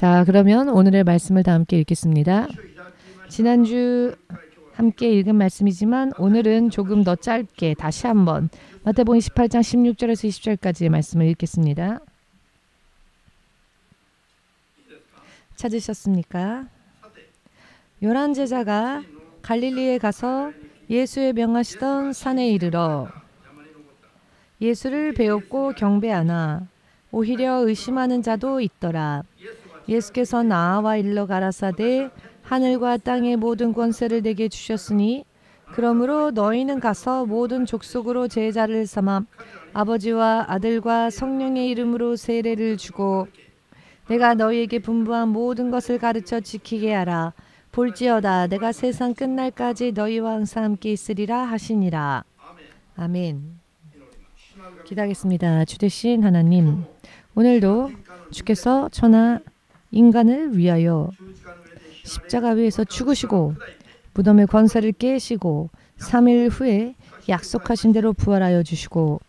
자, 그러면 오늘의 말씀을 다 함께 읽겠습니다. 지난주 함께 읽은 말씀이지만 오늘은 조금 더 짧게 다시 한번 마태복음 28장 16절에서 20절까지의 말씀을 읽겠습니다. 찾으셨습니까? 11 제자가 갈릴리에 가서 예수의 명하시던 산에 이르러 예수를 배웠고 경배하나 오히려 의심하는 자도 있더라. 예수께서 나와 일러 가라사대 하늘과 땅의 모든 권세를 내게 주셨으니 그러므로 너희는 가서 모든 족속으로 제자를 삼아 아버지와 아들과 성령의 이름으로 세례를 주고 내가 너희에게 분부한 모든 것을 가르쳐 지키게 하라. 볼지어다 내가 세상 끝날까지 너희와 항상 함께 있으리라 하시니라. 아멘. 기도하겠습니다. 주 되신 하나님, 오늘도 주께서 천하 인간을 위하여 십자가 위에서 죽으시고 무덤의 권세를 깨시고 3일 후에 약속하신 대로 부활하여 주시고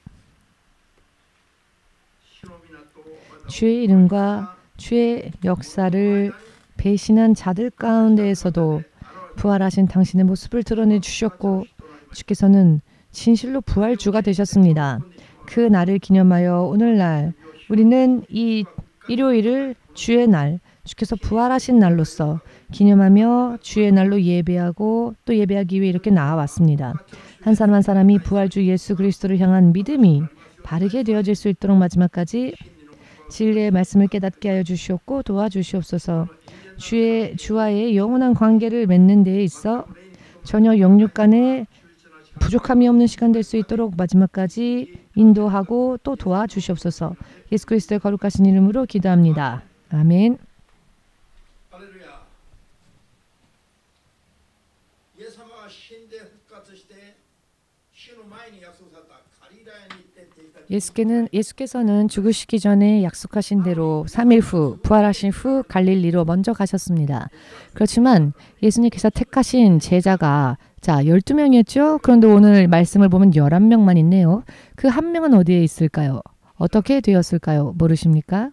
주의 이름과 주의 역사를 배신한 자들 가운데에서도 부활하신 당신의 모습을 드러내 주셨고 주께서는 진실로 부활주가 되셨습니다. 그 날을 기념하여 오늘날 우리는 이 일요일을 주의 날, 주께서 부활하신 날로서 기념하며 주의 날로 예배하고 또 예배하기 위해 이렇게 나와왔습니다. 한 사람 한 사람이 부활주 예수 그리스도를 향한 믿음이 바르게 되어질 수 있도록 마지막까지 진리의 말씀을 깨닫게 하여 주시옵고 도와주시옵소서. 주와의 영원한 관계를 맺는 데에 있어 전혀 영육 간에 부족함이 없는 시간 될 수 있도록 마지막까지 인도하고 또 도와주시옵소서. 예수 그리스도의 거룩하신 이름으로 기도합니다. 아멘. 예수께서는 죽으시기 전에 약속하신 대로 3일 후 부활하신 후 갈릴리로 먼저 가셨습니다. 그렇지만 예수님께서 택하신 제자가 12명이었죠. 그런데 오늘 말씀을 보면 11명만 있네요. 그 한 명은 어디에 있을까요? 어떻게 되었을까요? 모르십니까?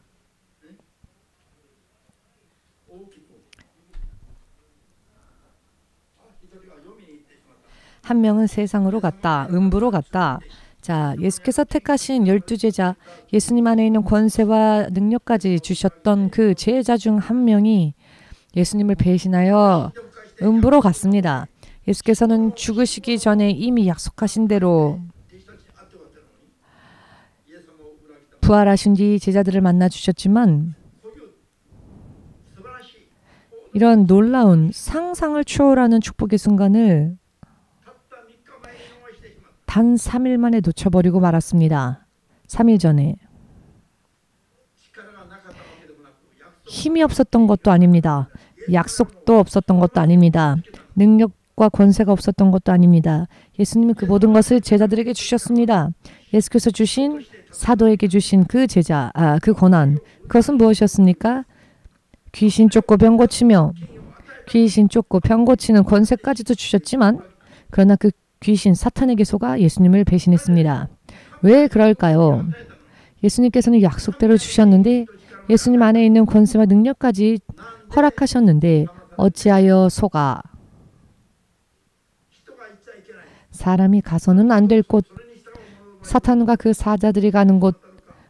한 명은 세상으로 갔다. 음부로 갔다. 자, 예수께서 택하신 12제자, 예수님 안에 있는 권세와 능력까지 주셨던 그 제자 중 한 명이 예수님을 배신하여 음부로 갔습니다. 예수께서는 죽으시기 전에 이미 약속하신 대로 부활하신 뒤 제자들을 만나 주셨지만 이런 놀라운 상상을 초월하는 축복의 순간을 단 3일 만에 놓쳐버리고 말았습니다. 3일 전에. 힘이 없었던 것도 아닙니다. 약속도 없었던 것도 아닙니다. 능력과 권세가 없었던 것도 아닙니다. 예수님은 그 모든 것을 제자들에게 주셨습니다. 예수께서 주신 사도에게 주신 그 그 권한, 그것은 무엇이었습니까? 귀신 쫓고 병 고치며 귀신 쫓고 병 고치는 권세까지도 주셨지만 그러나 그 귀신 사탄에게 속아 예수님을 배신했습니다. 왜 그럴까요? 예수님께서는 약속대로 주셨는데 예수님 안에 있는 권세와 능력까지 허락하셨는데 어찌하여 속아 사람이 가서는 안 될 곳, 사탄과 그 사자들이 가는 곳,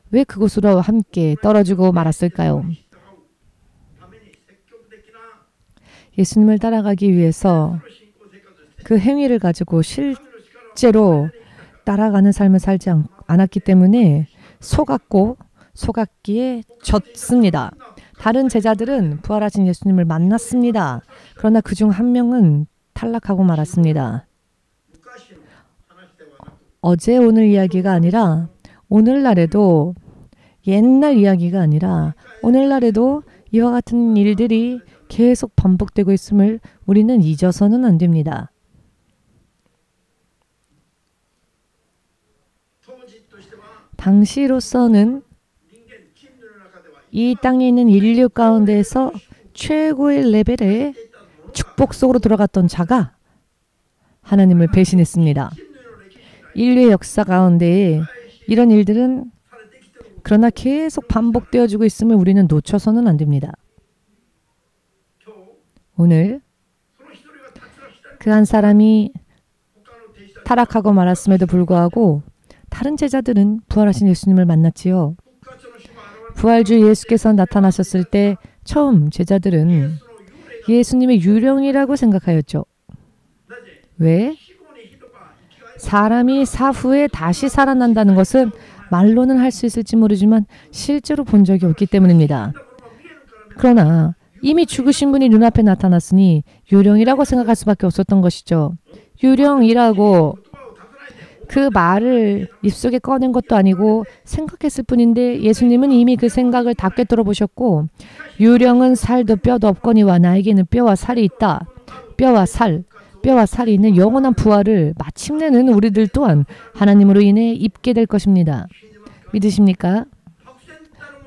왜 그곳으로 함께 떨어지고 말았을까요? 예수님을 따라가기 위해서 그 행위를 가지고 실제로 따라가는 삶을 살지 않았기 때문에 속았기에 졌습니다. 다른 제자들은 부활하신 예수님을 만났습니다. 그러나 그중 한 명은 탈락하고 말았습니다. 어제 오늘 이야기가 아니라 오늘날에도 옛날 이야기가 아니라 오늘날에도 이와 같은 일들이 계속 반복되고 있음을 우리는 잊어서는 안 됩니다. 당시로서는 이 땅에 있는 인류 가운데에서 최고의 레벨의 축복 속으로 들어갔던 자가 하나님을 배신했습니다. 인류의 역사 가운데에 이런 일들은 그러나 계속 반복되어지고 있음을 우리는 놓쳐서는 안 됩니다. 오늘 그 한 사람이 타락하고 말았음에도 불구하고 다른 제자들은 부활하신 예수님을 만났지요. 부활주 예수께서 나타나셨을 때 처음 제자들은 예수님의 유령이라고 생각하였죠. 왜? 사람이 사후에 다시 살아난다는 것은 말로는 할 수 있을지 모르지만 실제로 본 적이 없기 때문입니다. 그러나 이미 죽으신 분이 눈앞에 나타났으니 유령이라고 생각할 수밖에 없었던 것이죠. 유령이라고 그 말을 입속에 꺼낸 것도 아니고 생각했을 뿐인데 예수님은 이미 그 생각을 다 꿰뚫어 보셨고 유령은 살도 뼈도 없거니와 나에게는 뼈와 살이 있다. 뼈와 살이 있는 영원한 부활을 마침내는 우리들 또한 하나님으로 인해 입게 될 것입니다. 믿으십니까?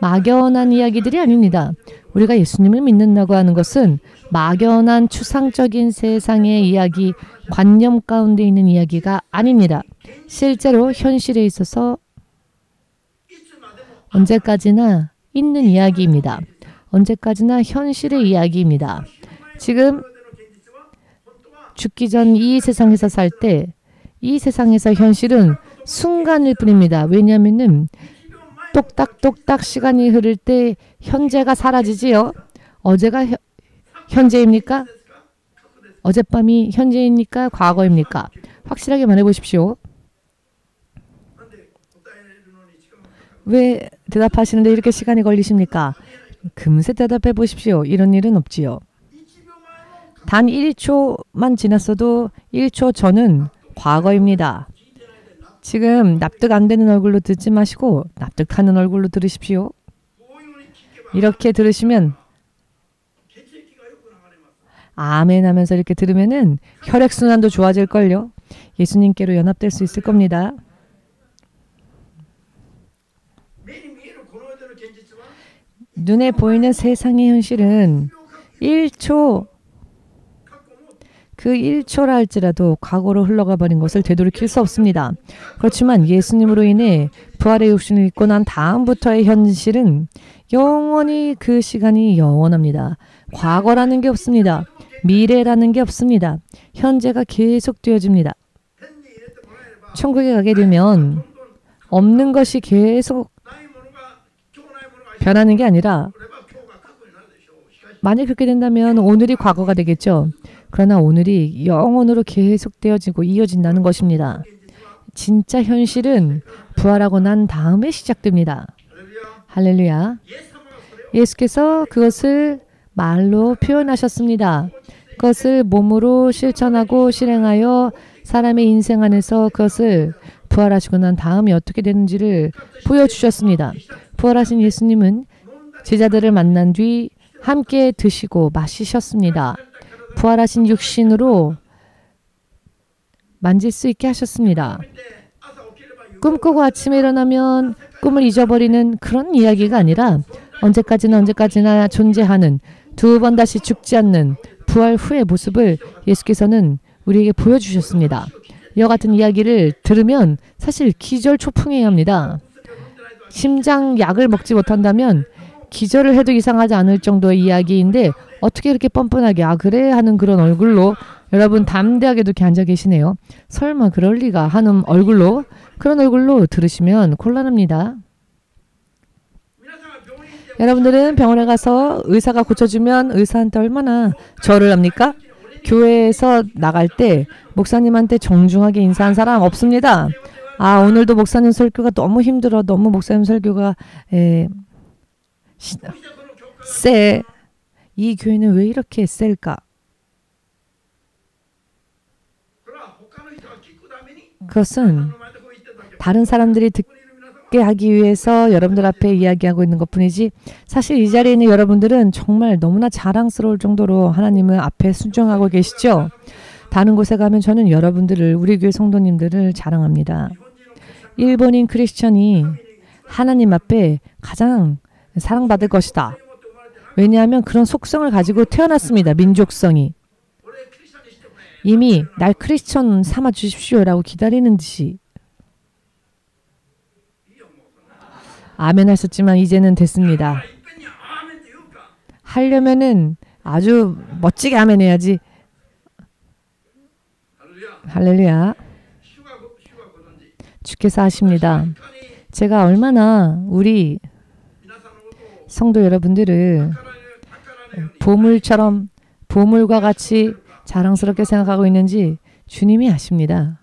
막연한 이야기들이 아닙니다. 우리가 예수님을 믿는다고 하는 것은 막연한 추상적인 세상의 이야기, 관념 가운데 있는 이야기가 아닙니다. 실제로 현실에 있어서 언제까지나 있는 이야기입니다. 언제까지나 현실의 이야기입니다. 지금 죽기 전 이 세상에서 살 때 이 세상에서 현실은 순간일 뿐입니다. 왜냐하면 똑딱똑딱 시간이 흐를 때 현재가 사라지지요. 어제가 현재입니까? 어젯밤이 현재입니까? 과거입니까? 확실하게 말해보십시오. 왜 대답하시는데 이렇게 시간이 걸리십니까? 금세 대답해 보십시오. 이런 일은 없지요. 단 1초만 지났어도 1초 전은 과거입니다. 지금 납득 안 되는 얼굴로 듣지 마시고 납득하는 얼굴로 들으십시오. 이렇게 들으시면 아멘 하면서 이렇게 들으면은 혈액순환도 좋아질걸요. 예수님께로 연합될 수 있을 겁니다. 눈에 보이는 세상의 현실은 1초, 그 1초라 할지라도 과거로 흘러가 버린 것을 되돌이킬 수 없습니다. 그렇지만 예수님으로 인해 부활의 육신을 입고 난 다음부터의 현실은 영원히 그 시간이 영원합니다. 과거라는 게 없습니다. 미래라는 게 없습니다. 현재가 계속 되어집니다. 천국에 가게 되면 없는 것이 계속 변하는 게 아니라 만약 그렇게 된다면 오늘이 과거가 되겠죠. 그러나 오늘이 영원으로 계속 되어지고 이어진다는 것입니다. 진짜 현실은 부활하고 난 다음에 시작됩니다. 할렐루야. 예수께서 그것을 말로 표현하셨습니다. 그것을 몸으로 실천하고 실행하여 사람의 인생 안에서 그것을 부활하시고 난 다음에 어떻게 되는지를 보여주셨습니다. 부활하신 예수님은 제자들을 만난 뒤 함께 드시고 마시셨습니다. 부활하신 육신으로 만질 수 있게 하셨습니다. 꿈꾸고 아침에 일어나면 꿈을 잊어버리는 그런 이야기가 아니라 언제까지나 존재하는 두 번 다시 죽지 않는 부활 후의 모습을 예수께서는 우리에게 보여주셨습니다. 이와 같은 이야기를 들으면 사실 기절초풍해야 합니다. 심장 약을 먹지 못한다면 기절을 해도 이상하지 않을 정도의 이야기인데 어떻게 이렇게 뻔뻔하게 그래 하는 그런 얼굴로 여러분 담대하게 이렇게 앉아 계시네요. 설마 그럴 리가 하는 얼굴로 그런 얼굴로 들으시면 곤란합니다. 여러분들은 병원에 가서 의사가 고쳐주면 의사한테 얼마나 절을 합니까? 교회에서 나갈 때 목사님한테 정중하게 인사한 사람 없습니다. 오늘도 목사님 설교가 너무 힘들어. 너무 목사님 설교가 세. 이 교회는 왜 이렇게 셀까? 그것은 다른 사람들이 듣게 하기 위해서 여러분들 앞에 이야기하고 있는 것뿐이지 사실 이 자리에 있는 여러분들은 정말 너무나 자랑스러울 정도로 하나님을 앞에 순종하고 계시죠. 다른 곳에 가면 저는 여러분들을 우리 교회 성도님들을 자랑합니다. 일본인 크리스천이 하나님 앞에 가장 사랑받을 것이다. 왜냐하면 그런 속성을 가지고 태어났습니다. 민족성이. 이미 날 크리스천 삼아 주십시오라고 기다리는 듯이. 아멘 하셨지만 이제는 됐습니다. 하려면은 아주 멋지게 아멘 해야지. 할렐루야. 주께서 아십니다. 제가 얼마나 우리 성도 여러분들을 보물처럼 보물과 같이 자랑스럽게 생각하고 있는지 주님이 아십니다.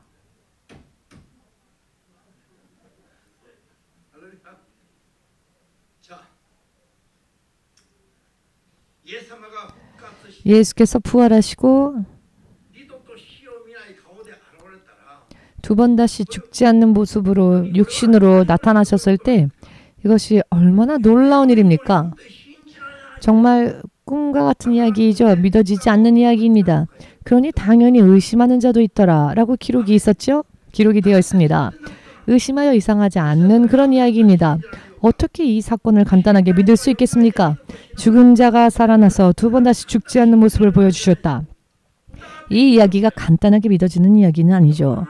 예수께서 부활하시고 두 번 다시 죽지 않는 모습으로 육신으로 나타나셨을 때 이것이 얼마나 놀라운 일입니까? 정말 꿈과 같은 이야기이죠. 믿어지지 않는 이야기입니다. 그러니 당연히 의심하는 자도 있더라 라고 기록이 있었죠? 기록이 되어 있습니다. 의심하여 이상하지 않는 그런 이야기입니다. 어떻게 이 사건을 간단하게 믿을 수 있겠습니까? 죽은 자가 살아나서 두 번 다시 죽지 않는 모습을 보여주셨다. 이 이야기가 간단하게 믿어지는 이야기는 아니죠.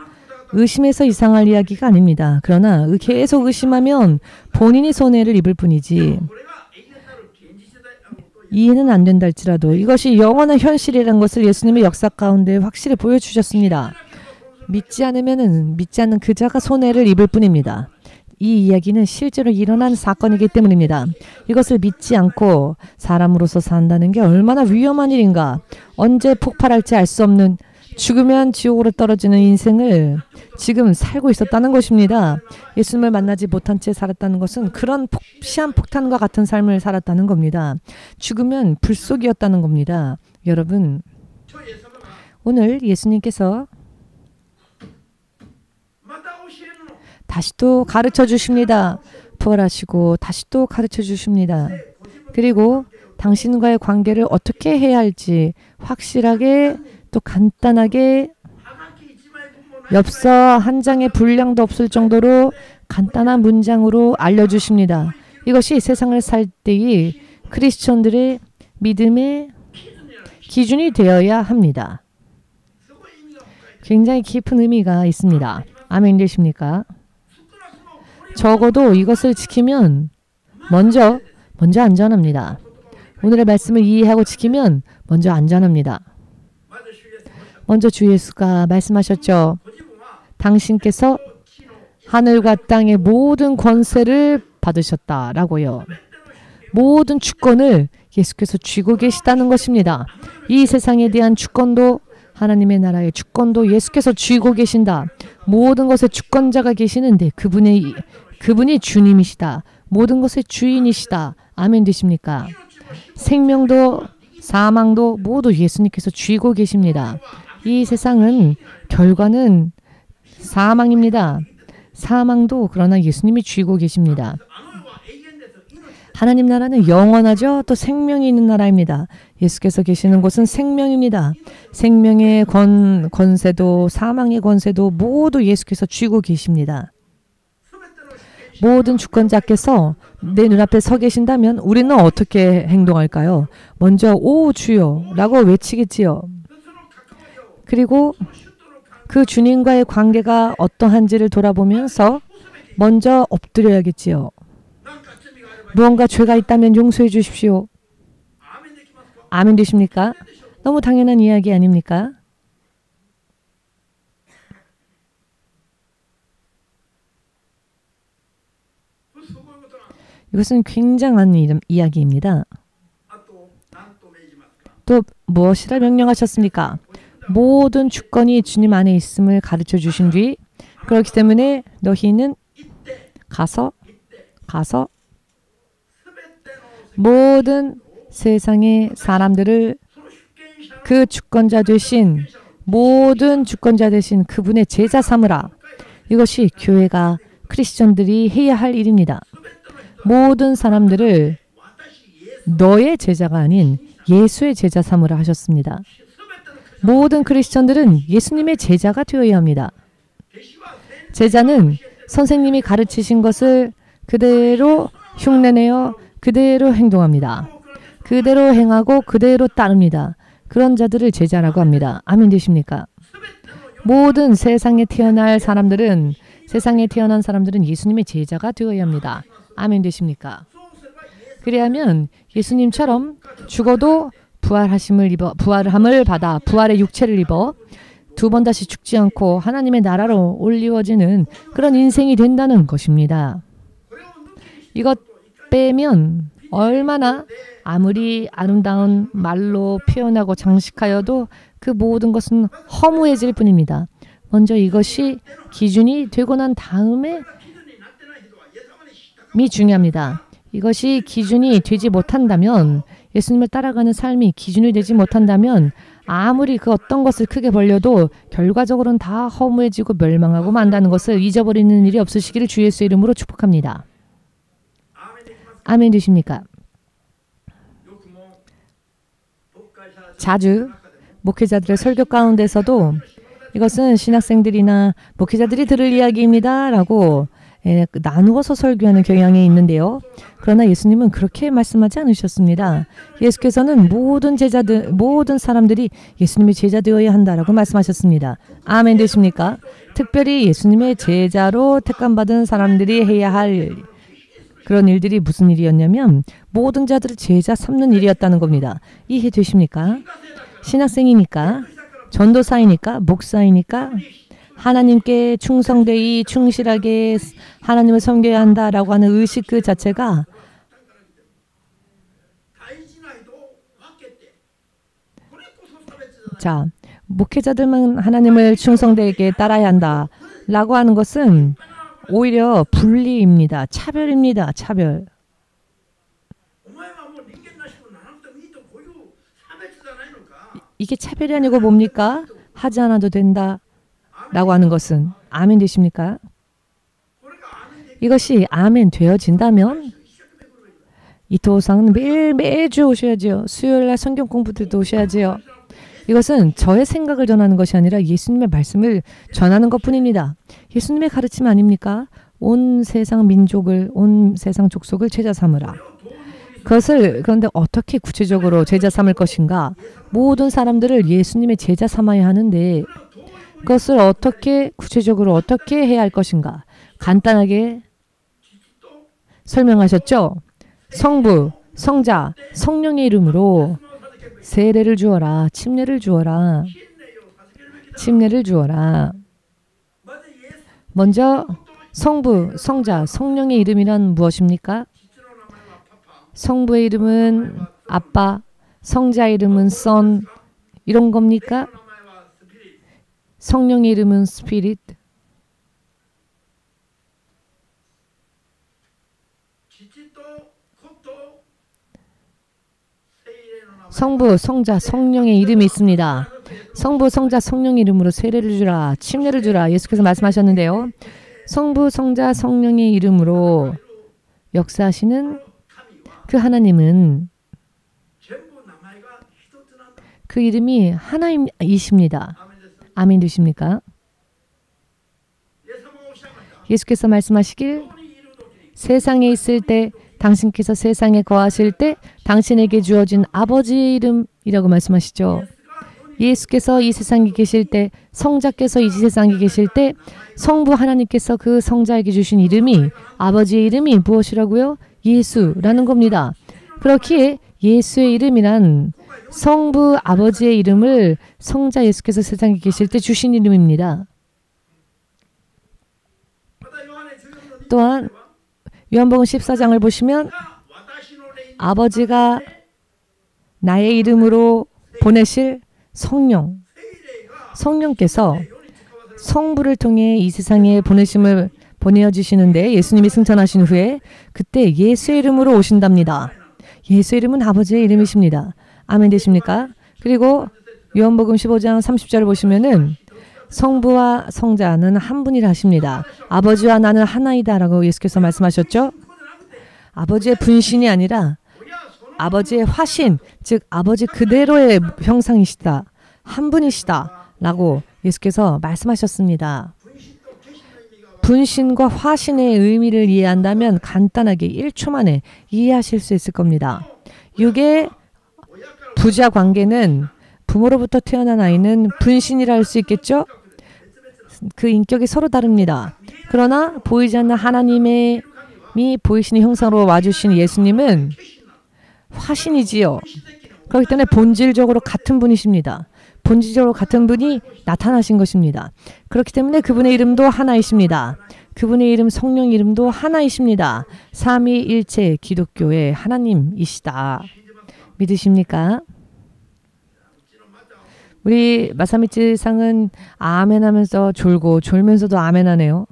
의심해서 이상할 이야기가 아닙니다. 그러나 계속 의심하면 본인이 손해를 입을 뿐이지 이해는 안 된다 할지라도 이것이 영원한 현실이라는 것을 예수님의 역사 가운데 확실히 보여주셨습니다. 믿지 않으면 믿지 않는 그 자가 손해를 입을 뿐입니다. 이 이야기는 실제로 일어난 사건이기 때문입니다. 이것을 믿지 않고 사람으로서 산다는 게 얼마나 위험한 일인가. 언제 폭발할지 알 수 없는 죽으면 지옥으로 떨어지는 인생을 지금 살고 있었다는 것입니다. 예수님을 만나지 못한 채 살았다는 것은 그런 시한폭탄과 같은 삶을 살았다는 겁니다. 죽으면 불속이었다는 겁니다. 여러분, 오늘 예수님께서 다시 또 가르쳐 주십니다. 부활하시고 다시 또 가르쳐 주십니다. 그리고 당신과의 관계를 어떻게 해야 할지 확실하게 또 간단하게 엽서 한 장의 분량도 없을 정도로 간단한 문장으로 알려주십니다. 이것이 세상을 살 때의 크리스천들의 믿음의 기준이 되어야 합니다. 굉장히 깊은 의미가 있습니다. 아멘 되십니까? 적어도 이것을 지키면 먼저 안전합니다. 오늘의 말씀을 이해하고 지키면 먼저 안전합니다. 먼저 주 예수가 말씀하셨죠. 당신께서 하늘과 땅의 모든 권세를 받으셨다라고요. 모든 주권을 예수께서 쥐고 계시다는 것입니다. 이 세상에 대한 주권도 하나님의 나라의 주권도 예수께서 쥐고 계신다. 모든 것의 주권자가 계시는데 그분이 주님이시다. 모든 것의 주인이시다. 아멘 되십니까? 생명도 사망도 모두 예수님께서 쥐고 계십니다. 이 세상은 결과는 사망입니다. 사망도 그러나 예수님이 쥐고 계십니다. 하나님 나라는 영원하죠. 또 생명이 있는 나라입니다. 예수께서 계시는 곳은 생명입니다. 생명의 권세도 사망의 권세도 모두 예수께서 쥐고 계십니다. 모든 주권자께서 내 눈앞에 서 계신다면 우리는 어떻게 행동할까요? 먼저 오 주여 라고 외치겠지요. 그리고 그 주님과의 관계가 어떠한지를 돌아보면서 먼저 엎드려야겠지요. 무언가 죄가 있다면 용서해 주십시오. 아멘 되십니까? 너무 당연한 이야기 아닙니까? 이것은 굉장한 이야기입니다. 또 무엇이라 명령하셨습니까? 모든 주권이 주님 안에 있음을 가르쳐 주신 뒤 그렇기 때문에 너희는 가서 모든 세상의 사람들을 그 주권자 되신 모든 주권자 되신 그분의 제자 삼으라. 이것이 교회가 크리스천들이 해야 할 일입니다. 모든 사람들을 너의 제자가 아닌 예수의 제자 삼으라 하셨습니다. 모든 크리스천들은 예수님의 제자가 되어야 합니다. 제자는 선생님이 가르치신 것을 그대로 흉내내어 그대로 행동합니다. 그대로 행하고 그대로 따릅니다. 그런 자들을 제자라고 합니다. 아멘 되십니까? 모든 세상에 태어난 사람들은 예수님의 제자가 되어야 합니다. 아멘 되십니까? 그래야면 예수님처럼 죽어도 부활함을 받아 부활의 육체를 입어 두 번 다시 죽지 않고 하나님의 나라로 올리워지는 그런 인생이 된다는 것입니다. 이것 빼면 얼마나 아무리 아름다운 말로 표현하고 장식하여도 그 모든 것은 허무해질 뿐입니다. 먼저 이것이 기준이 되고 난 다음에 중요합니다. 이것이 기준이 되지 못한다면, 예수님을 따라가는 삶이 기준이 되지 못한다면 아무리 그 어떤 것을 크게 벌려도 결과적으로는 다 허무해지고 멸망하고 만다는 것을 잊어버리는 일이 없으시기를 주 예수의 이름으로 축복합니다. 아멘 되십니까? 자주 목회자들의 설교 가운데서도 이것은 신학생들이나 목회자들이 들을 이야기입니다 라고 나누어서 설교하는 경향이 있는데요. 그러나 예수님은 그렇게 말씀하지 않으셨습니다. 예수께서는 모든 사람들이 예수님의 제자 되어야 한다라고 말씀하셨습니다. 아멘 되십니까? 특별히 예수님의 제자로 택감받은 사람들이 해야 할 그런 일들이 무슨 일이었냐면 모든 자들을 제자 삼는 일이었다는 겁니다. 이해되십니까? 신학생이니까, 전도사이니까, 목사이니까 하나님께 충성되이 충실하게 하나님을 섬겨야 한다라고 하는 의식 그 자체가 자, 목회자들만 하나님을 충성되게 따라야 한다라고 하는 것은 오히려 분리입니다. 차별입니다. 차별. 이게 차별이 아니고 뭡니까? 하지 않아도 된다 라고 하는 것은 아멘 되십니까? 이것이 아멘 되어진다면 이토상은 매주 오셔야지요. 수요일날 성경 공부들도 오셔야지요. 이것은 저의 생각을 전하는 것이 아니라 예수님의 말씀을 전하는 것뿐입니다. 예수님의 가르침 아닙니까? 온 세상 민족을, 온 세상 족속을 제자 삼으라. 그런데 어떻게 구체적으로 제자 삼을 것인가? 모든 사람들을 예수님의 제자 삼아야 하는데 그것을 어떻게 구체적으로 어떻게 해야 할 것인가? 간단하게 설명하셨죠? 성부, 성자, 성령의 이름으로 세례를 주어라. 침례를 주어라. 침례를 주어라. 먼저 성부, 성자, 성령의 이름이란 무엇입니까? 성부의 이름은 아빠, 성자 이름은 선 이런 겁니까? 성령의 이름은 스피릿. 성부, 성자, 성령의 이름이 있습니다. 성부, 성자, 성령의 이름으로 세례를 주라, 침례를 주라 예수께서 말씀하셨는데요. 성부, 성자, 성령의 이름으로 역사하시는 그 하나님은 그 이름이 하나님이십니다. 아멘 되십니까? 예수께서 말씀하시길 세상에 있을 때 당신께서 세상에 거하실 때 당신에게 주어진 아버지의 이름이라고 말씀하시죠. 예수께서 이 세상에 계실 때, 성자께서 이 세상에 계실 때 성부 하나님께서 그 성자에게 주신 이름이, 아버지의 이름이 무엇이라고요? 예수라는 겁니다. 그렇기에 예수의 이름이란 성부 아버지의 이름을 성자 예수께서 세상에 계실 때 주신 이름입니다. 또한 요한복음 14장을 보시면 아버지가 나의 이름으로 보내실 성령께서 성부를 통해 이 세상에 보내어지시는데 예수님이 승천하신 후에 그때 예수의 이름으로 오신답니다. 예수의 이름은 아버지의 이름이십니다. 아멘 되십니까? 그리고 요한복음 15장 30절을 보시면은 성부와 성자는 한 분이라 하십니다. 아버지와 나는 하나이다 라고 예수께서 말씀하셨죠. 아버지의 분신이 아니라 아버지의 화신, 즉 아버지 그대로의 형상이시다. 한 분이시다 라고 예수께서 말씀하셨습니다. 분신과 화신의 의미를 이해한다면 간단하게 1초 만에 이해하실 수 있을 겁니다. 육의 부자 관계는 부모로부터 태어난 아이는 분신이라 할 수 있겠죠? 그 인격이 서로 다릅니다. 그러나 보이지 않는 하나님이 보이시는 형상으로 와주신 예수님은 화신이지요. 그렇기 때문에 본질적으로 같은 분이십니다. 본질적으로 같은 분이 나타나신 것입니다. 그렇기 때문에 그분의 이름도 하나이십니다. 그분의 이름, 성령 이름도 하나이십니다. 삼위일체 기독교의 하나님이시다. 믿으십니까? 우리 마사미치 상은 아멘 하면서 졸고 졸면서도 아멘 하네요.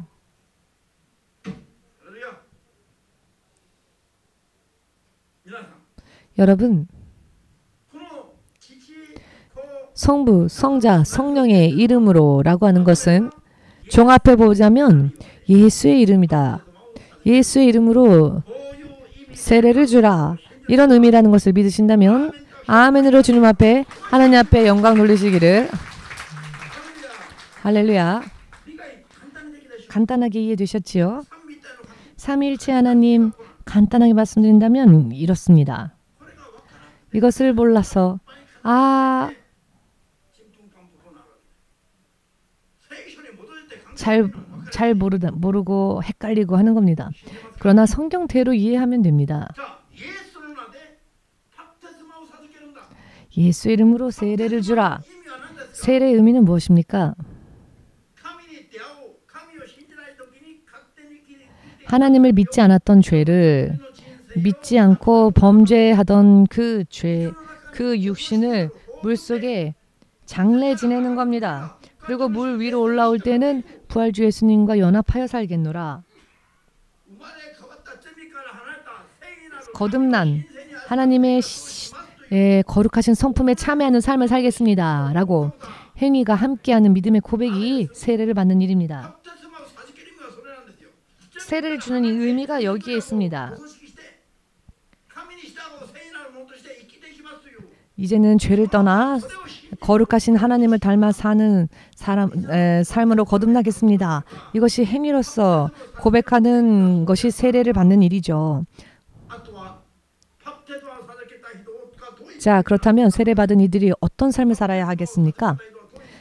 여러분, 성부, 성자, 성령의 이름으로 라고 하는 것은 종합해 보자면 예수의 이름이다. 예수의 이름으로 세례를 주라. 이런 의미라는 것을 믿으신다면 아멘으로 주님 앞에 하나님 앞에 영광 돌리시기를. 할렐루야. 간단하게 이해되셨지요? 삼위일체 하나님 간단하게 말씀드린다면 이렇습니다. 이것을 몰라서 잘 모르고 헷갈리고 하는 겁니다. 그러나 성경대로 이해하면 됩니다. 예수 이름으로 세례를 주라. 세례의 의미는 무엇입니까? 하나님을 믿지 않았던 죄를 믿지 않고 범죄하던 그 죄, 그 육신을 물속에 장래 지내는 겁니다. 그리고 물 위로 올라올 때는 부활주 예수님과 연합하여 살겠노라. 거듭난 하나님의 거룩하신 성품에 참여하는 삶을 살겠습니다. 라고 행위가 함께하는 믿음의 고백이 세례를 받는 일입니다. 세례를 주는 이 의미가 여기에 있습니다. 이제는 죄를 떠나 거룩하신 하나님을 닮아 사는 삶으로 거듭나겠습니다. 이것이 행위로서 고백하는 것이 세례를 받는 일이죠. 자, 그렇다면 세례받은 이들이 어떤 삶을 살아야 하겠습니까?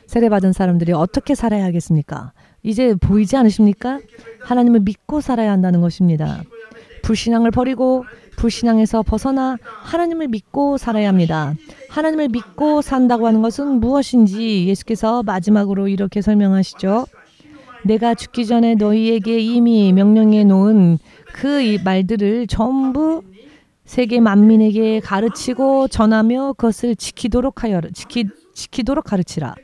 세례받은 사람들이 어떻게 살아야 하겠습니까? 이제 보이지 않으십니까? 하나님을 믿고 살아야 한다는 것입니다. 불신앙을 버리고 불신앙에서 벗어나 하나님을 믿고 살아야 합니다. 하나님을 믿고 산다고 하는 것은 무엇인지 예수께서 마지막으로 이렇게 설명하시죠. 내가 죽기 전에 너희에게 이미 명령해 놓은 그 말들을 전부 세계 만민에게 가르치고 전하며 그것을 지키도록 가르치라.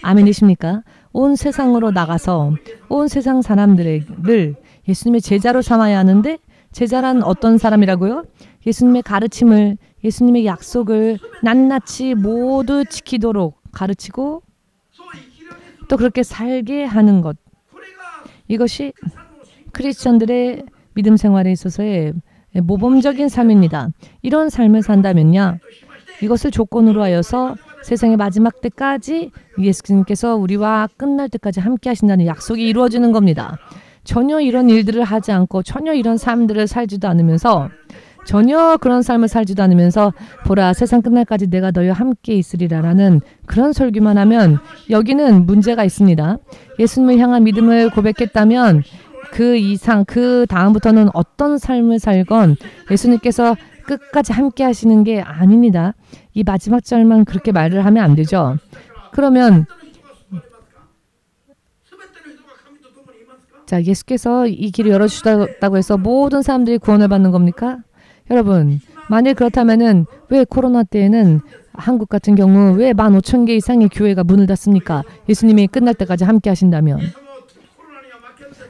아멘이십니까? 온 세상으로 나가서 온 세상 사람들을 예수님의 제자로 삼아야 하는데, 제자란 어떤 사람이라고요? 예수님의 가르침을, 예수님의 약속을 낱낱이 모두 지키도록 가르치고 또 그렇게 살게 하는 것. 이것이 크리스천들의 믿음 생활에 있어서의 모범적인 삶입니다. 이런 삶을 산다면요, 이것을 조건으로 하여서 세상의 마지막 때까지 예수님께서 우리와 끝날 때까지 함께 하신다는 약속이 이루어지는 겁니다. 전혀 이런 일들을 하지 않고 전혀 이런 삶들을 살지도 않으면서, 전혀 그런 삶을 살지도 않으면서 보라 세상 끝날까지 내가 너희와 함께 있으리라라는 그런 설교만 하면 여기는 문제가 있습니다. 예수님을 향한 믿음을 고백했다면 그 이상, 그 다음부터는 어떤 삶을 살건 예수님께서 끝까지 함께 하시는 게 아닙니다. 이 마지막 절만 그렇게 말을 하면 안 되죠. 그러면 자, 예수께서 이 길을 열어주셨다고 해서 모든 사람들이 구원을 받는 겁니까? 여러분, 만일 그렇다면은 왜 코로나 때에는 한국 같은 경우 왜 15,000개 이상의 교회가 문을 닫습니까? 예수님이 끝날 때까지 함께 하신다면.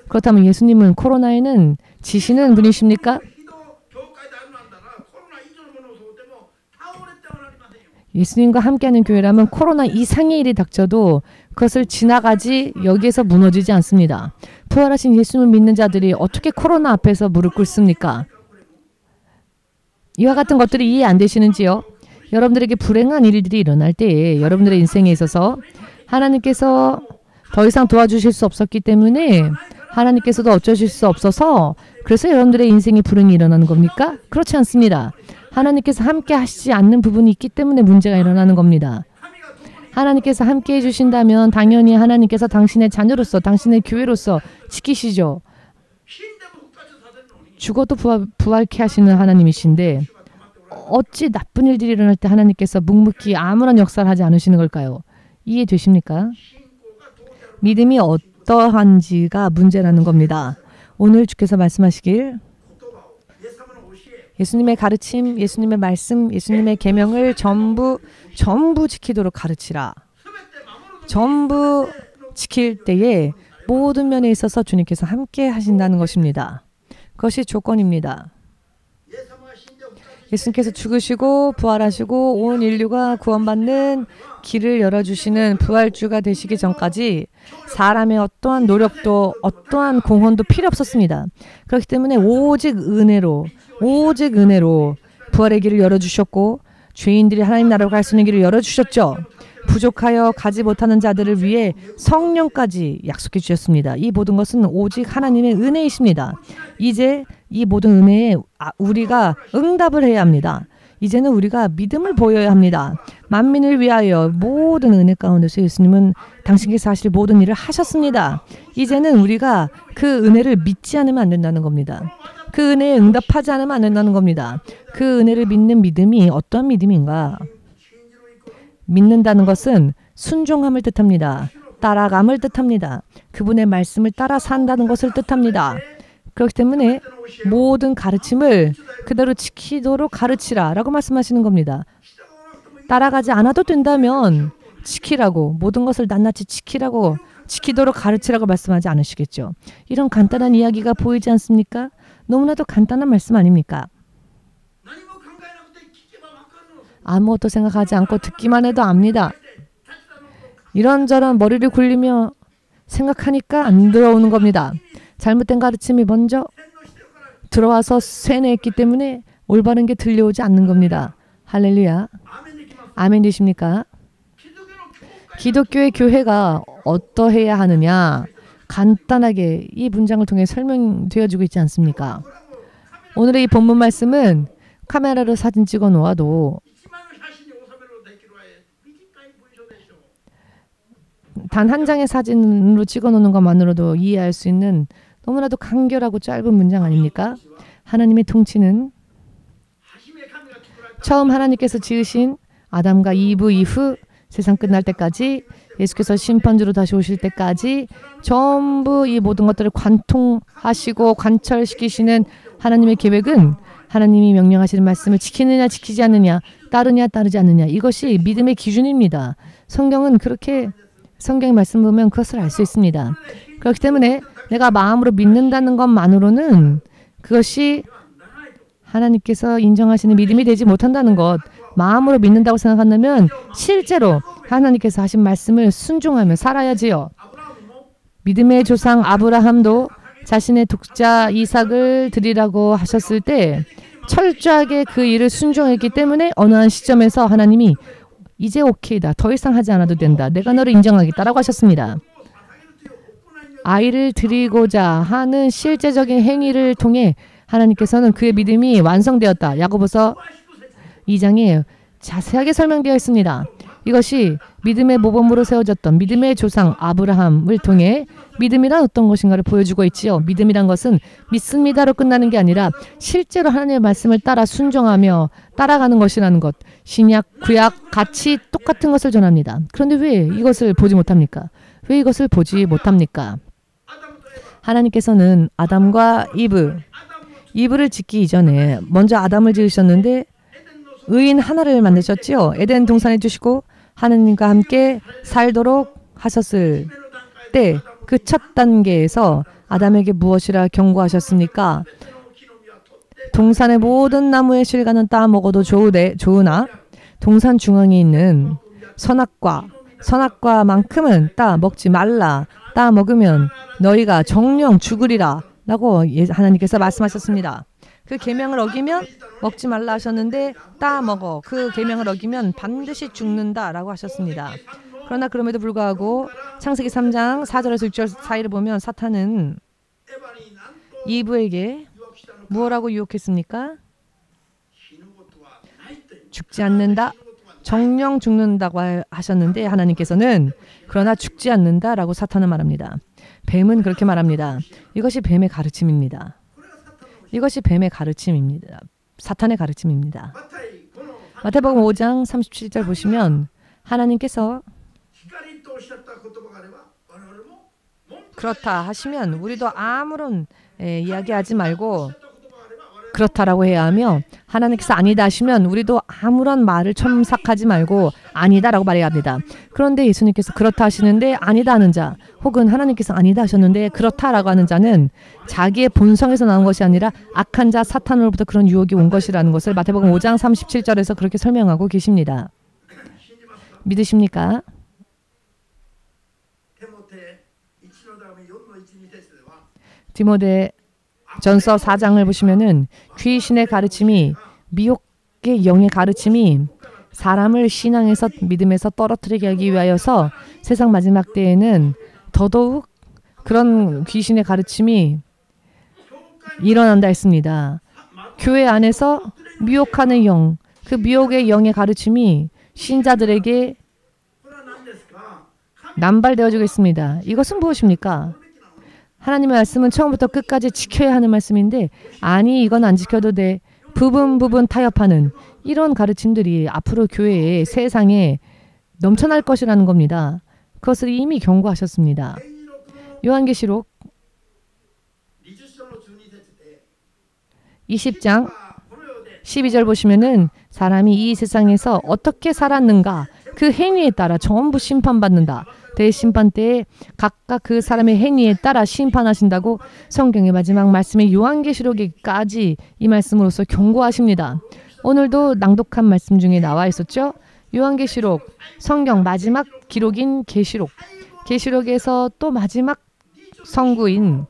그렇다면 예수님은 코로나에는 지시는 분이십니까? 예수님과 함께하는 교회라면 코로나 이상의 일이 닥쳐도 그것을 지나가지 여기에서 무너지지 않습니다. 부활하신 예수님을 믿는 자들이 어떻게 코로나 앞에서 무릎 꿇습니까? 이와 같은 것들이 이해 안 되시는지요? 여러분들에게 불행한 일들이 일어날 때에 여러분들의 인생에 있어서 하나님께서 더 이상 도와주실 수 없었기 때문에 하나님께서도 어쩌실 수 없어서 그래서 여러분들의 인생에 불행이 일어나는 겁니까? 그렇지 않습니다. 하나님께서 함께 하시지 않는 부분이 있기 때문에 문제가 일어나는 겁니다. 하나님께서 함께 해주신다면 당연히 하나님께서 당신의 자녀로서, 당신의 교회로서 지키시죠. 죽어도 부활케 하시는 하나님이신데 어찌 나쁜 일들이 일어날 때 하나님께서 묵묵히 아무런 역사를 하지 않으시는 걸까요? 이해되십니까? 믿음이 어떠한지가 문제라는 겁니다. 오늘 주께서 말씀하시길 예수님의 가르침, 예수님의 말씀, 예수님의 계명을 전부 지키도록 가르치라. 전부 지킬 때에 모든 면에 있어서 주님께서 함께 하신다는 것입니다. 그것이 조건입니다. 예수님께서 죽으시고 부활하시고 온 인류가 구원받는 길을 열어주시는 부활주가 되시기 전까지 사람의 어떠한 노력도 어떠한 공헌도 필요 없었습니다. 그렇기 때문에 오직 은혜로 부활의 길을 열어주셨고 죄인들이 하나님 나라로 갈 수 있는 길을 열어주셨죠. 부족하여 가지 못하는 자들을 위해 성령까지 약속해 주셨습니다. 이 모든 것은 오직 하나님의 은혜이십니다. 이제 이 모든 은혜에 우리가 응답을 해야 합니다. 이제는 우리가 믿음을 보여야 합니다. 만민을 위하여 모든 은혜 가운데서 예수님은 당신께서 하실 모든 일을 하셨습니다. 이제는 우리가 그 은혜를 믿지 않으면 안 된다는 겁니다. 그 은혜에 응답하지 않으면 안 된다는 겁니다. 그 은혜를 믿는 믿음이 어떤 믿음인가? 믿는다는 것은 순종함을 뜻합니다. 따라감을 뜻합니다. 그분의 말씀을 따라 산다는 것을 뜻합니다. 그렇기 때문에 모든 가르침을 그대로 지키도록 가르치라 라고 말씀하시는 겁니다. 따라가지 않아도 된다면 지키라고, 모든 것을 낱낱이 지키라고, 지키도록 가르치라고 말씀하지 않으시겠죠. 이런 간단한 이야기가 보이지 않습니까? 너무나도 간단한 말씀 아닙니까? 아무것도 생각하지 않고 듣기만 해도 압니다. 이런저런 머리를 굴리며 생각하니까 안 들어오는 겁니다. 잘못된 가르침이 먼저 들어와서 쇠뇌했기 때문에 올바른 게 들려오지 않는 겁니다. 할렐루야. 아멘 되십니까? 기독교의 교회가 어떠해야 하느냐? 간단하게 이 문장을 통해 설명되어지고 있지 않습니까? 오늘의 이 본문 말씀은 카메라로 사진 찍어 놓아도 단 한 장의 사진으로 찍어 놓는 것만으로도 이해할 수 있는 너무나도 간결하고 짧은 문장 아닙니까? 하나님의 통치는 처음 하나님께서 지으신 아담과 이브 이후 세상 끝날 때까지 예수께서 심판주로 다시 오실 때까지 전부 이 모든 것들을 관통하시고 관철시키시는 하나님의 계획은 하나님이 명령하시는 말씀을 지키느냐 지키지 않느냐, 따르냐 따르지 않느냐, 이것이 믿음의 기준입니다. 성경은 그렇게 성경의 말씀 보면 그것을 알 수 있습니다. 그렇기 때문에 내가 마음으로 믿는다는 것만으로는 그것이 하나님께서 인정하시는 믿음이 되지 못한다는 것, 마음으로 믿는다고 생각한다면 실제로 하나님께서 하신 말씀을 순종하며 살아야지요. 믿음의 조상 아브라함도 자신의 독자 이삭을 드리라고 하셨을 때 철저하게 그 일을 순종했기 때문에 어느 한 시점에서 하나님이 이제 오케이다. 더 이상 하지 않아도 된다. 내가 너를 인정하겠다라고 하셨습니다. 아이를 드리고자 하는 실제적인 행위를 통해 하나님께서는 그의 믿음이 완성되었다. 야고보서 2장에 자세하게 설명되어 있습니다. 이것이 믿음의 모범으로 세워졌던 믿음의 조상 아브라함을 통해 믿음이란 어떤 것인가를 보여주고 있지요. 믿음이란 것은 믿습니다로 끝나는 게 아니라 실제로 하나님의 말씀을 따라 순종하며 따라가는 것이라는 것. 신약, 구약 같이 똑같은 것을 전합니다. 그런데 왜 이것을 보지 못합니까? 왜 이것을 보지 못합니까? 하나님께서는 아담과 이브를 짓기 이전에 먼저 아담을 지으셨는데 의인 하나를 만드셨지요. 에덴 동산에 주시고 하나님과 함께 살도록 하셨을 때 그 첫 단계에서 아담에게 무엇이라 경고하셨습니까? 동산의 모든 나무의 실과는 따 먹어도 좋으나 동산 중앙에 있는 선악과만큼은 따 먹지 말라. 따 먹으면 너희가 정령 죽으리라 라고 하나님께서 말씀하셨습니다. 그 계명을 어기면 먹지 말라 하셨는데 따 먹어. 그 계명을 어기면 반드시 죽는다라고 하셨습니다. 그러나 그럼에도 불구하고 창세기 3장 4절에서 6절 사이를 보면 사탄은 이브에게 무엇라고 유혹했습니까? 죽지 않는다. 정령 죽는다고 하셨는데 하나님께서는 그러나 죽지 않는다라고 사탄은 말합니다. 뱀은 그렇게 말합니다. 이것이 뱀의 가르침입니다. 이것이 뱀의 가르침입니다. 사탄의 가르침입니다. 마태복음 5장 37절 보시면 하나님께서 그렇다 하시면 우리도 아무런 이야기하지 말고 그렇다라고 해야 하며, 하나님께서 아니다 하시면 우리도 아무런 말을 첨삭하지 말고 아니다라고 말해야 합니다. 그런데 예수님께서 그렇다 하시는데 아니다 하는 자, 혹은 하나님께서 아니다 하셨는데 그렇다라고 하는 자는 자기의 본성에서 나온 것이 아니라 악한 자 사탄으로부터 그런 유혹이 온 것이라는 것을 마태복음 5장 37절에서 그렇게 설명하고 계십니다. 믿으십니까? 디모데 전서 4장을 보시면은 귀신의 가르침이, 미혹의 영의 가르침이 사람을 신앙에서 믿음에서 떨어뜨리게 하기 위하여서 세상 마지막 때에는 더더욱 그런 귀신의 가르침이 일어난다 했습니다. 교회 안에서 미혹하는 영, 그 미혹의 영의 가르침이 신자들에게 남발되어지고 있습니다. 이것은 무엇입니까? 하나님의 말씀은 처음부터 끝까지 지켜야 하는 말씀인데, 아니 이건 안 지켜도 돼, 부분 타협하는 이런 가르침들이 앞으로 교회에, 세상에 넘쳐날 것이라는 겁니다. 그것을 이미 경고하셨습니다. 요한계시록 20장 12절 보시면은 사람이 이 세상에서 어떻게 살았는가 그 행위에 따라 전부 심판받는다. 대심판 때에 각각 그 사람의 행위에 따라 심판하신다고 성경의 마지막 말씀인 요한계시록에까지 이 말씀으로서 경고하십니다. 오늘도 낭독한 말씀 중에 나와 있었죠. 요한계시록, 성경 마지막 기록인 계시록, 계시록에서 또 마지막 성구인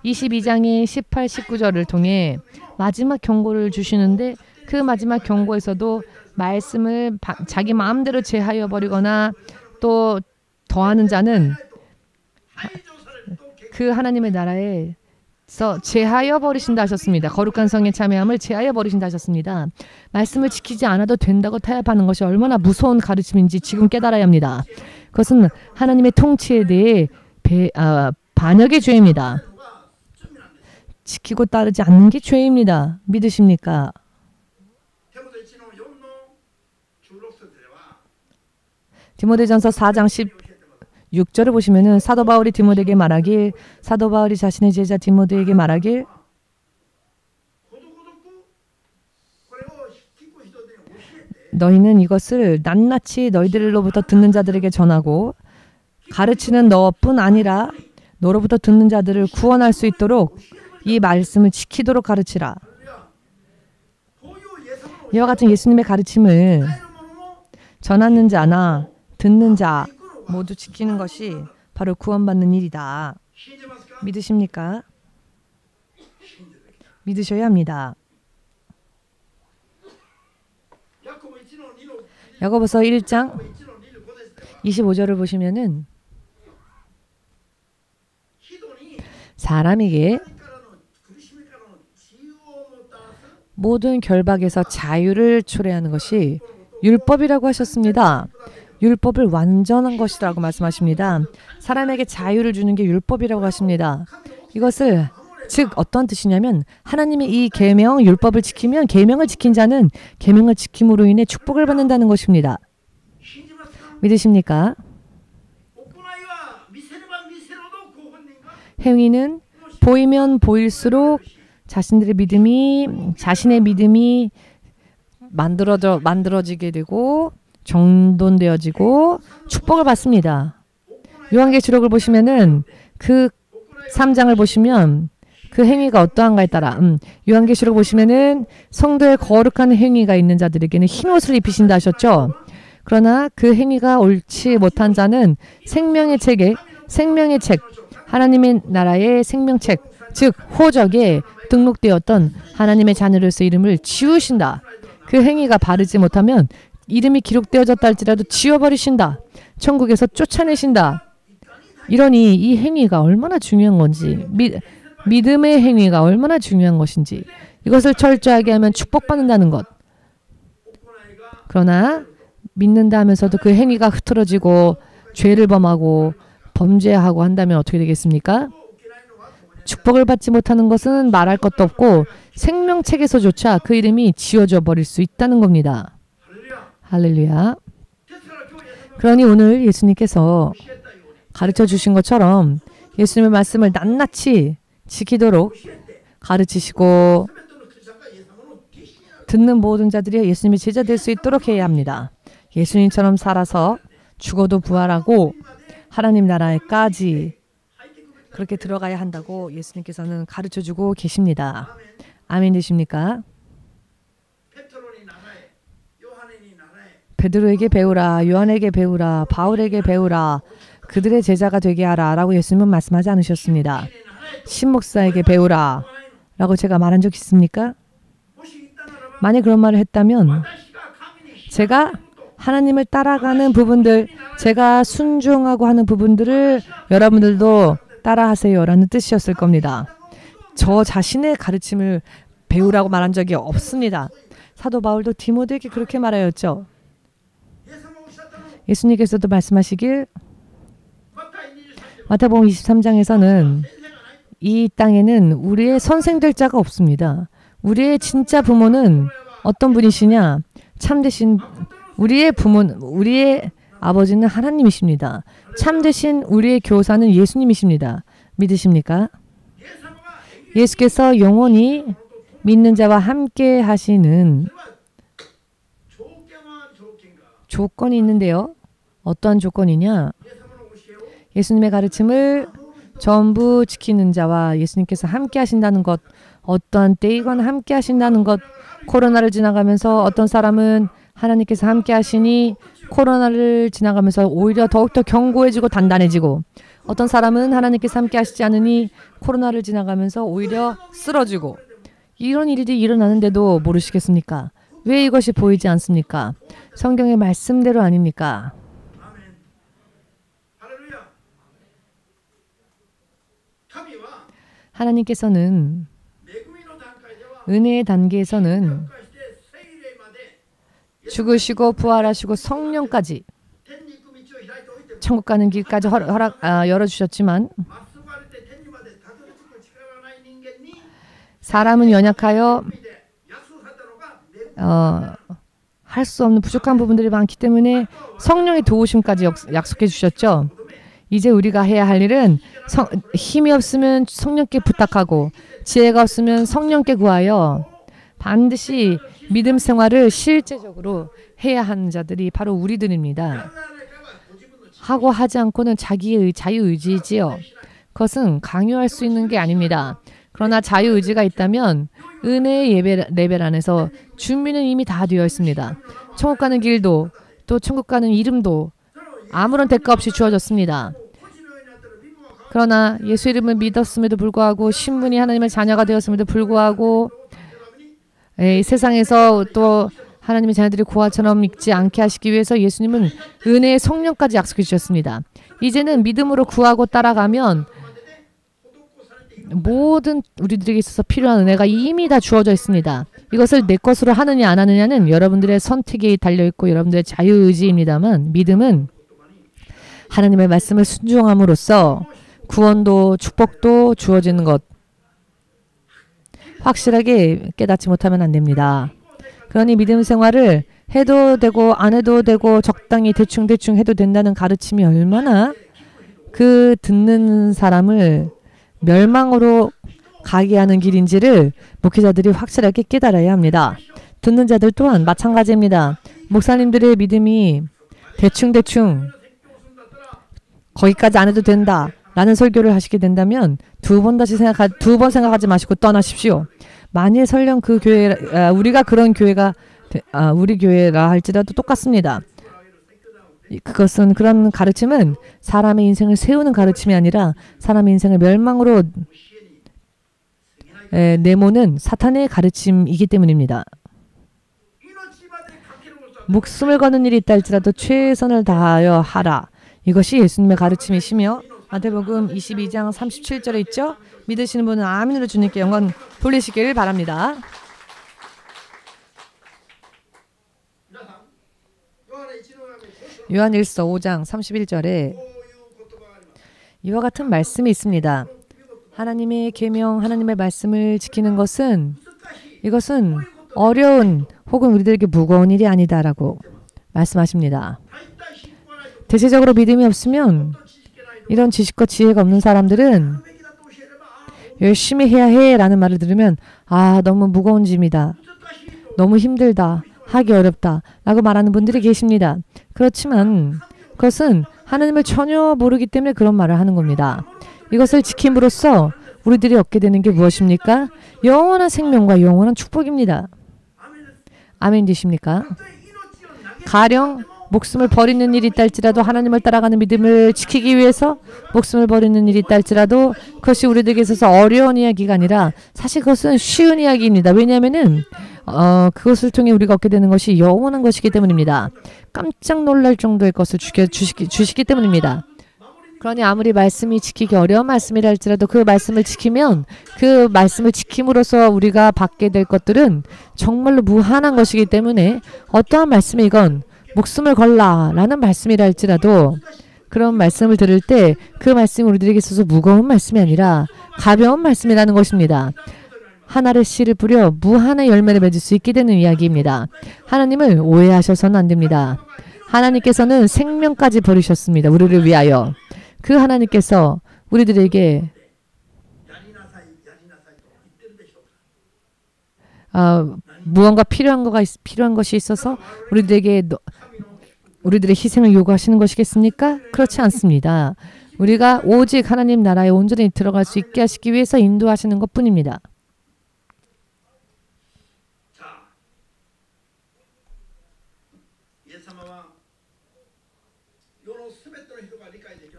22장의 18, 19절을 통해 마지막 경고를 주시는데, 그 마지막 경고에서도 말씀을 자기 마음대로 제하여 버리거나 또 더하는 자는 그 하나님의 나라에서 제하여 버리신다 하셨습니다. 거룩한 성에 참여함을 제하여 버리신다 하셨습니다. 말씀을 지키지 않아도 된다고 타협하는 것이 얼마나 무서운 가르침인지 지금 깨달아야 합니다. 그것은 하나님의 통치에 대해 반역의 죄입니다. 지키고 따르지 않는 게 죄입니다. 믿으십니까? 디모데전서 4장 16절을 보시면은 사도 바울이 디모데에게 말하길, 사도 바울이 자신의 제자 디모데에게 말하길, 너희는 이것을 낱낱이 너희들로부터 듣는 자들에게 전하고 가르치는 너뿐 아니라 너로부터 듣는 자들을 구원할 수 있도록 이 말씀을 지키도록 가르치라. 이와 같은 예수님의 가르침을 전하는 자나 듣는 자 모두 지키는 것이 바로 구원받는 일이다. 믿으십니까? 믿으셔야 합니다. 야고보서 1장 25절을 보시면은 사람에게 모든 결박에서 자유를 초래하는 것이 율법이라고 하셨습니다. 율법을 완전한 것이라고 말씀하십니다. 사람에게 자유를 주는 게 율법이라고 하십니다. 이것을 즉 어떤 뜻이냐면 하나님의 이 계명, 율법을 지키면 계명을 지킨 자는 계명을 지킴으로 인해 축복을 받는다는 것입니다. 믿으십니까? 행위는 보이면 보일수록 자신의 믿음이 만들어지게 되고 정돈되어지고 축복을 받습니다. 요한계시록을 보시면은 그 3장을 보시면 그 행위가 어떠한가에 따라 요한계시록 보시면은 성도의 거룩한 행위가 있는 자들에게는 흰옷을 입히신다 하셨죠. 그러나 그 행위가 옳지 못한 자는 생명의 책 하나님의 나라의 생명책 즉 호적에 등록되었던 하나님의 자녀로서 이름을 지우신다. 그 행위가 바르지 못하면 이름이 기록되어졌다 할지라도 지워버리신다. 천국에서 쫓아내신다. 이러니 이 행위가 얼마나 중요한 건지, 믿음의 행위가 얼마나 중요한 것인지, 이것을 철저하게 하면 축복받는다는 것. 그러나 믿는다 하면서도 그 행위가 흐트러지고 죄를 범하고 범죄하고 한다면 어떻게 되겠습니까? 축복을 받지 못하는 것은 말할 것도 없고 생명책에서조차 그 이름이 지워져 버릴 수 있다는 겁니다. 할렐루야. 그러니 오늘 예수님께서 가르쳐 주신 것처럼 예수님의 말씀을 낱낱이 지키도록 가르치시고 듣는 모든 자들이 예수님의 제자 될 수 있도록 해야 합니다. 예수님처럼 살아서 죽어도 부활하고 하나님 나라에까지 그렇게 들어가야 한다고 예수님께서는 가르쳐주고 계십니다. 아멘 되십니까? 베드로에게 배우라, 요한에게 배우라, 바울에게 배우라, 그들의 제자가 되게 하라 라고 예수님은 말씀하지 않으셨습니다. 신목사에게 배우라 라고 제가 말한 적 있습니까? 만약 그런 말을 했다면 제가 하나님을 따라가는 부분들, 제가 순종하고 하는 부분들을 여러분들도 따라하세요 라는 뜻이었을 겁니다. 저 자신의 가르침을 배우라고 말한 적이 없습니다. 사도 바울도 디모데에게 그렇게 말하였죠. 예수님께서도 말씀하시길 마태복음 23장에서는 이 땅에는 우리의 선생될 자가 없습니다. 우리의 진짜 부모는 어떤 분이시냐? 참되신 우리의 부모는 우리의 아버지는 하나님이십니다. 참되신 우리의 교사는 예수님이십니다. 믿으십니까? 예수께서 영원히 믿는 자와 함께 하시는 조건이 있는데요. 어떠한 조건이냐? 예수님의 가르침을 전부 지키는 자와 예수님께서 함께 하신다는 것, 어떠한 때이거나 함께 하신다는 것, 코로나를 지나가면서 어떤 사람은 하나님께서 함께 하시니 코로나를 지나가면서 오히려 더욱더 견고해지고 단단해지고, 어떤 사람은 하나님께서 함께 하시지 않으니 코로나를 지나가면서 오히려 쓰러지고, 이런 일이 일어나는데도 모르시겠습니까? 왜 이것이 보이지 않습니까? 성경의 말씀대로 아닙니까? 하나님께서는 은혜의 단계에서는 죽으시고 부활하시고 성령까지 천국 가는 길까지 열어주셨지만 사람은 연약하여 할 수 없는 부족한 부분들이 많기 때문에 성령의 도우심까지 약속해 주셨죠. 이제 우리가 해야 할 일은 힘이 없으면 성령께 부탁하고 지혜가 없으면 성령께 구하여 반드시 믿음 생활을 실제적으로 해야 하는 자들이 바로 우리들입니다. 하고 하지 않고는 자기의 자유의지이지요. 그것은 강요할 수 있는 게 아닙니다. 그러나 자유의지가 있다면 은혜의 레벨 안에서 준비는 이미 다 되어 있습니다. 천국 가는 길도 또 천국 가는 이름도 아무런 대가 없이 주어졌습니다. 그러나 예수 이름을 믿었음에도 불구하고 신분이 하나님의 자녀가 되었음에도 불구하고 세상에서 또 하나님의 자녀들이 고아처럼 있지 않게 하시기 위해서 예수님은 은혜의 성령까지 약속해 주셨습니다. 이제는 믿음으로 구하고 따라가면 모든 우리들에게 있어서 필요한 은혜가 이미 다 주어져 있습니다. 이것을 내 것으로 하느냐 안 하느냐는 여러분들의 선택에 달려있고 여러분들의 자유의지입니다만, 믿음은 하나님의 말씀을 순종함으로써 구원도 축복도 주어지는 것, 확실하게 깨닫지 못하면 안 됩니다. 그러니 믿음 생활을 해도 되고 안 해도 되고 적당히 대충 해도 된다는 가르침이 얼마나 그 듣는 사람을 멸망으로 가게 하는 길인지를 목회자들이 확실하게 깨달아야 합니다. 듣는 자들 또한 마찬가지입니다. 목사님들의 믿음이 대충 거기까지 안 해도 된다 라는 설교를 하시게 된다면 두 번 생각하지 마시고 떠나십시오. 만일 설령 그 교회, 우리가 그런 교회가 우리 교회라 할지라도 똑같습니다. 그것은 그런 가르침은 사람의 인생을 세우는 가르침이 아니라 사람의 인생을 멸망으로 내모는 사탄의 가르침이기 때문입니다. 목숨을 거는 일이 있다 할지라도 최선을 다하여 하라. 이것이 예수님의 가르침이시며 마태복음 22장 37절에 있죠. 믿으시는 분은 아멘으로 주님께 영광 돌리시길 바랍니다. 요한일서 5장 31절에 이와 같은 말씀이 있습니다. 하나님의 계명, 하나님의 말씀을 지키는 것은 이것은 어려운 혹은 우리들에게 무거운 일이 아니다라고 말씀하십니다. 대체적으로 믿음이 없으면 이런 지식과 지혜가 없는 사람들은 열심히 해야 해 라는 말을 들으면 너무 무거운 짐이다. 너무 힘들다. 하기 어렵다. 라고 말하는 분들이 계십니다. 그렇지만 그것은 하나님을 전혀 모르기 때문에 그런 말을 하는 겁니다. 이것을 지킴으로써 우리들이 얻게 되는 게 무엇입니까? 영원한 생명과 영원한 축복입니다. 아멘 되십니까? 가령 목숨을 버리는 일이 있다 할지라도 하나님을 따라가는 믿음을 지키기 위해서 목숨을 버리는 일이 있다 할지라도 그것이 우리들에게 있어서 어려운 이야기가 아니라 사실 그것은 쉬운 이야기입니다. 왜냐하면은 그것을 통해 우리가 얻게 되는 것이 영원한 것이기 때문입니다. 깜짝 놀랄 정도의 것을 주시기 때문입니다. 그러니 아무리 말씀이 지키기 어려운 말씀이라 할지라도 그 말씀을 지키면 그 말씀을 지킴으로써 우리가 받게 될 것들은 정말로 무한한 것이기 때문에 어떠한 말씀이건 목숨을 걸라 라는 말씀이라 할지라도 그런 말씀을 들을 때 그 말씀이 우리들에게 있어서 무거운 말씀이 아니라 가벼운 말씀이라는 것입니다. 하나의 씨를 뿌려 무한의 열매를 맺을 수 있게 되는 이야기입니다. 하나님을 오해하셔서는 안 됩니다. 하나님께서는 생명까지 버리셨습니다. 우리를 위하여. 그 하나님께서 우리들에게 무언가 필요한 것이 있어서 우리들의 희생을 요구하시는 것이겠습니까? 그렇지 않습니다. 우리가 오직 하나님 나라에 온전히 들어갈 수 있게 하시기 위해서 인도하시는 것뿐입니다.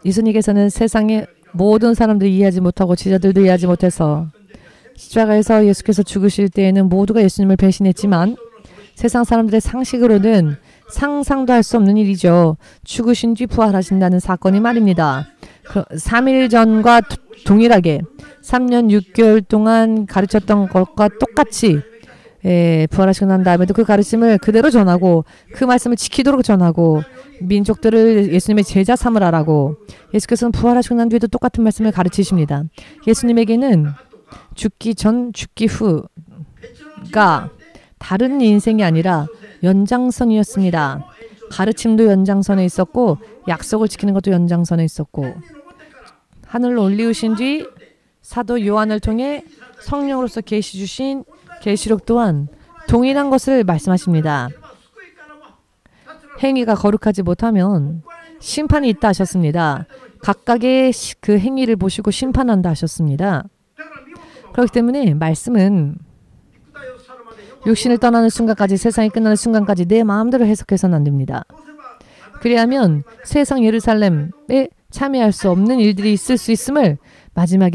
예수님께서는 세상의 모든 사람들이 이해하지 못하고 지자들도 이해하지 못해서 십자가에서 예수께서 죽으실 때에는 모두가 예수님을 배신했지만 세상 사람들의 상식으로는 상상도 할 수 없는 일이죠. 죽으신 뒤 부활하신다는 사건이 말입니다. 3일 전과 동일하게 3년 6개월 동안 가르쳤던 것과 똑같이 부활하시고 난 다음에도 그 가르침을 그대로 전하고 그 말씀을 지키도록 전하고 민족들을 예수님의 제자 삼으라라고 예수께서는 부활하시고 난 뒤에도 똑같은 말씀을 가르치십니다. 예수님에게는 죽기 전, 죽기 후가 다른 인생이 아니라 연장선이었습니다. 가르침도 연장선에 있었고 약속을 지키는 것도 연장선에 있었고 하늘로 올리우신 뒤 사도 요한을 통해 성령으로서 계시 주신 계시록 또한 동일한 것을 말씀하십니다. 행위가 거룩하지 못하면 심판이 있다 하셨습니다. 각각의 그 행위를 보시고 심판한다 하셨습니다. 그렇기 때문에 말씀은 육신을 떠나는 순간까지 세상이 끝나는 순간까지 내 마음대로 해석해서는 안 됩니다. 그리하면 세상 예루살렘에 참여할 수 없는 일들이 있을 수 있음을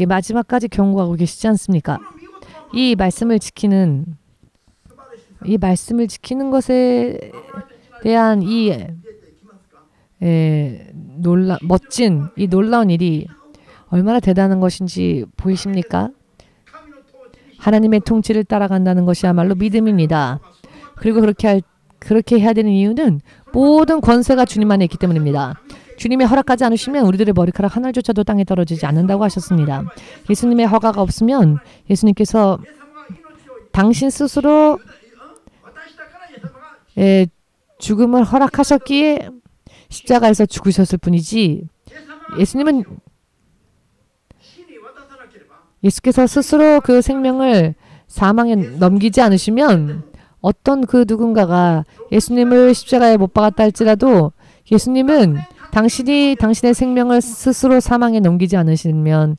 마지막까지 경고하고 계시지 않습니까? 이 말씀을 지키는 것에 대한 멋진 이 놀라운 일이 얼마나 대단한 것인지 보이십니까? 하나님의 통치를 따라간다는 것이야말로 믿음입니다. 그리고 그렇게 해야 되는 이유는 모든 권세가 주님 안에 있기 때문입니다. 주님의 허락하지 않으시면 우리들의 머리카락 하나조차도 땅에 떨어지지 않는다고 하셨습니다. 예수님의 허가가 없으면 예수님께서 당신 스스로 죽음을 허락하셨기에 십자가에서 죽으셨을 뿐이지 예수께서 스스로 그 생명을 사망에 넘기지 않으시면 어떤 그 누군가가 예수님을 십자가에 못 박았다 할지라도 예수님은 당신의 생명을 스스로 사망에 넘기지 않으시면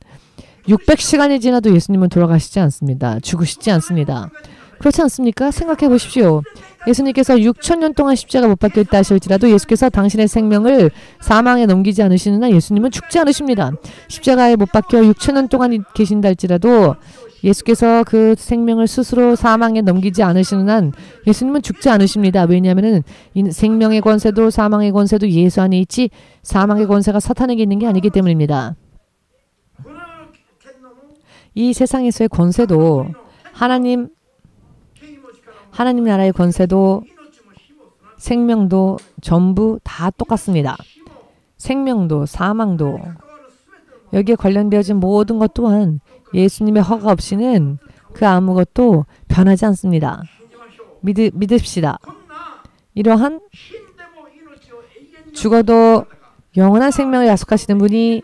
600시간이 지나도 예수님은 돌아가시지 않습니다. 죽으시지 않습니다. 그렇지 않습니까? 생각해 보십시오. 예수님께서 6,000년 동안 십자가 못 박혀 있다 하실지라도 예수께서 당신의 생명을 사망에 넘기지 않으시는 한 예수님은 죽지 않으십니다. 십자가에 못 박혀 6,000년 동안 계신다 할지라도 예수께서 그 생명을 스스로 사망에 넘기지 않으시는 한 예수님은 죽지 않으십니다. 왜냐하면 생명의 권세도 사망의 권세도 예수 안에 있지 사망의 권세가 사탄에게 있는 게 아니기 때문입니다. 이 세상에서의 권세도 하나님 나라의 권세도 생명도 전부 다 똑같습니다. 생명도 사망도 여기에 관련되어진 모든 것 또한 예수님의 허가 없이는 그 아무것도 변하지 않습니다. 믿읍시다. 이러한 죽어도 영원한 생명을 약속하시는 분이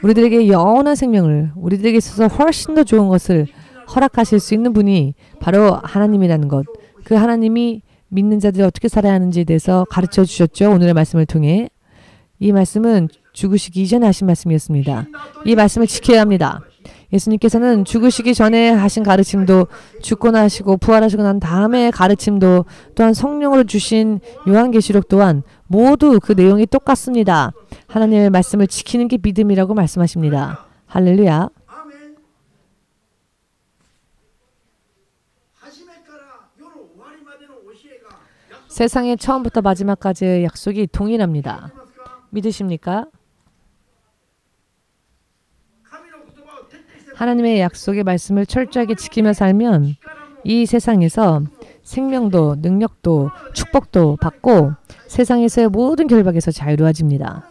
우리들에게 영원한 생명을, 우리들에게 있어서 훨씬 더 좋은 것을 허락하실 수 있는 분이 바로 하나님이라는 것. 그 하나님이 믿는 자들이 어떻게 살아야 하는지에 대해서 가르쳐 주셨죠. 오늘의 말씀을 통해. 이 말씀은 죽으시기 이전에 하신 말씀이었습니다. 이 말씀을 지켜야 합니다. 예수님께서는 죽으시기 전에 하신 가르침도, 죽고 나시고 부활하시고 난 다음에 가르침도, 또한 성령으로 주신 요한계시록 또한 모두 그 내용이 똑같습니다. 하나님의 말씀을 지키는 게 믿음이라고 말씀하십니다. 할렐루야. 세상의 처음부터 마지막까지의 약속이 동일합니다. 믿으십니까? 하나님의 약속의 말씀을 철저하게 지키며 살면 이 세상에서 생명도 능력도 축복도 받고 세상에서의 모든 결박에서 자유로워집니다.